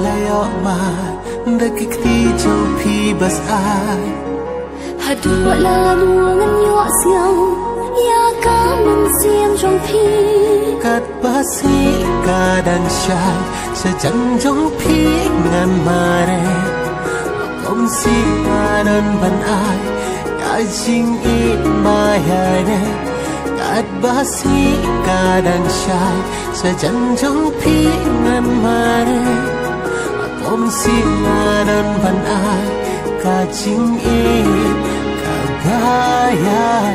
layo ma dekik ti châu phi bas ai hadu la luangan yo siang ya ka mun siam trong phi kat basi kadang syai sejang trong phi ngan mare om si kanan ban ai ka jing i mai ne kat basi kadang syai sejang trong phi ngan mare om si kanan ban ai ka jing i ka gaya